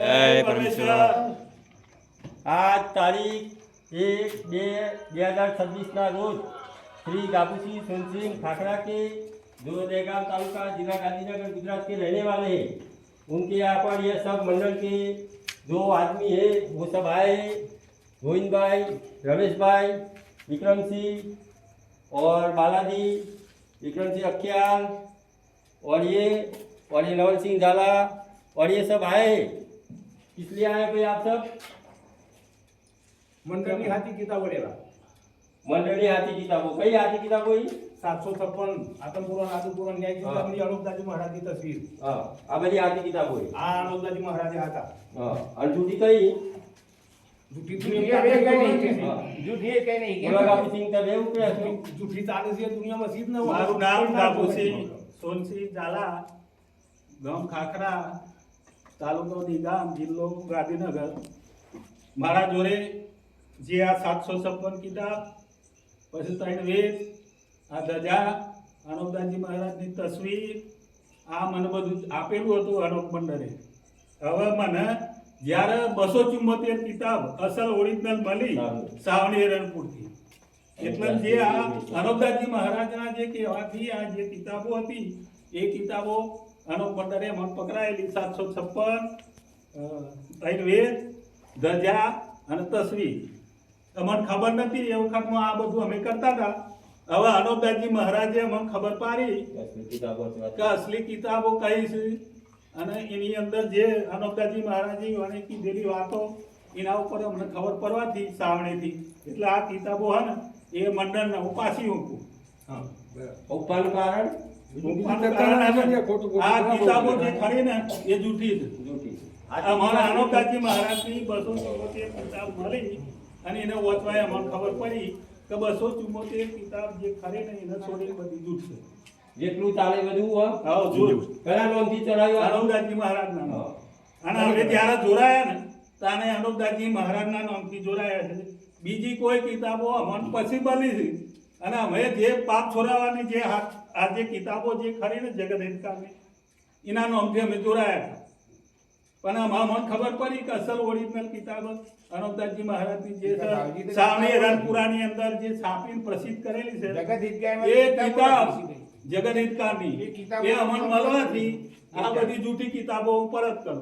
જય પરમેશ્વર। આજ તારીખ 1/2/2026 रोज श्री गाबू सिंह सोनसिंह खाखरा के जो देगांव तालुका जिला गांधीनगर गुजरात के रहने वाले हैं, उनके यहाँ पर ये सब मंडल के जो आदमी है वो सब आए हैं। गोविंद भाई, रमेश भाई, विक्रम सिंह और बालाजी, विक्रम सिंह अख्याल और ये नवल सिंह झाला और ये सब आए हैं। इसलिए आए भाई आप सब मंडळी हाती किताबो लेवा मंडळी हाथी किताबो कई हाथी किताबो 756 आतमपुराण आदिपुराण न्याय किताबनी अलोकदाजी महाराजની તસવીર हां आ बधी हाथी किताबो આ અલોકદાજી મહારાજે હતા हां और जूठी कई જૂઠી જૂઠી કઈ નહીં बोला गाबू सिंह का बेउ पे જૂઠી ચાલે છે દુનિયામાં સીધ ન મારું નામ ગાબુસિંહ સોનસિંહ ઝાલા, ગામ ખાખરા, તાલુકો દીગામ, જિલ્લો ગાંધીનગર। મારા જોડે જે આ 756 કિતાબ, પછી 3 વેદ, આ ધજા, અનોપદાસજી મહારાજની તસવીર, આ મને બધું આપેલું હતું અનોપ મંડળે। હવે મને જ્યારે 274 કિતાબ અસલ ઓરિજિનલ મળી સાવણી રણપુરથી, એટલે જે આ અનોપદાસજી મહારાજના જે કહેવાથી આ જે કિતાબો હતી એ કિતાબો અનોપ મંડળે મને પકડાયેલી 756 3 વેદ, ધજા અને તસવીર। મને ખબર નથી એ વખતમાં આ બધું અમે કરતા હતા। હવે અનોપદાસજી મહારાજે અમને ખબર પાડી किताबो કે અસલી કિતાબો કઈ છે અને એની અંદર જે અનોપદાસજી મહારાજે મને કીધેલી વાતો એના ઉપર અમને ખબર પડવાથી સાવણીથી એટલે આ કિતાબો હે ને એ મંડળને ઉપાસી મૂકું। હા उपान कारण આ કિતાબો જે ખરી ને એ જૂઠી છે। जूठी અમારા અનોપદાસજી મહારાજની 274 કિતાબ મળી અને એને વાંચવાય અમને ખબર પડી કે 274 કિતાબ જે ખરી ને એને છોડી બધી જૂઠ છે। જેટલું ચાલે બધું હા જૂઠ કયા નામથી ચડાવ્યું અનોપદાસજી મહારાજના નામ। અને હવે ત્યારે જોડાયા ને તાને અનોપદાસજી મહારાજના નામથી જોડાયા છે। બીજી કોઈ કિતાબો અમને પછી બની છે અને અમે જે પાપ છોડાવવાની જે આ જે કિતાબો જે ખરી ને જગત હિતકારની એના નામથી અમે જોડાયા હતા। પણ અમને ખબર પડી કે અસલ ઓરિજિનલ કિતાબ અનોપદાસજી મહારાજની જે છે સાવણી રણપુરાની અંદર જે છાપીને પ્રસિદ્ધ કરેલી છે જગત હિતકારમાં એ કિતાબ જગત હિતકારની એ અમને મળવાથી આ બધી જૂઠી કિતાબો પરત કરું।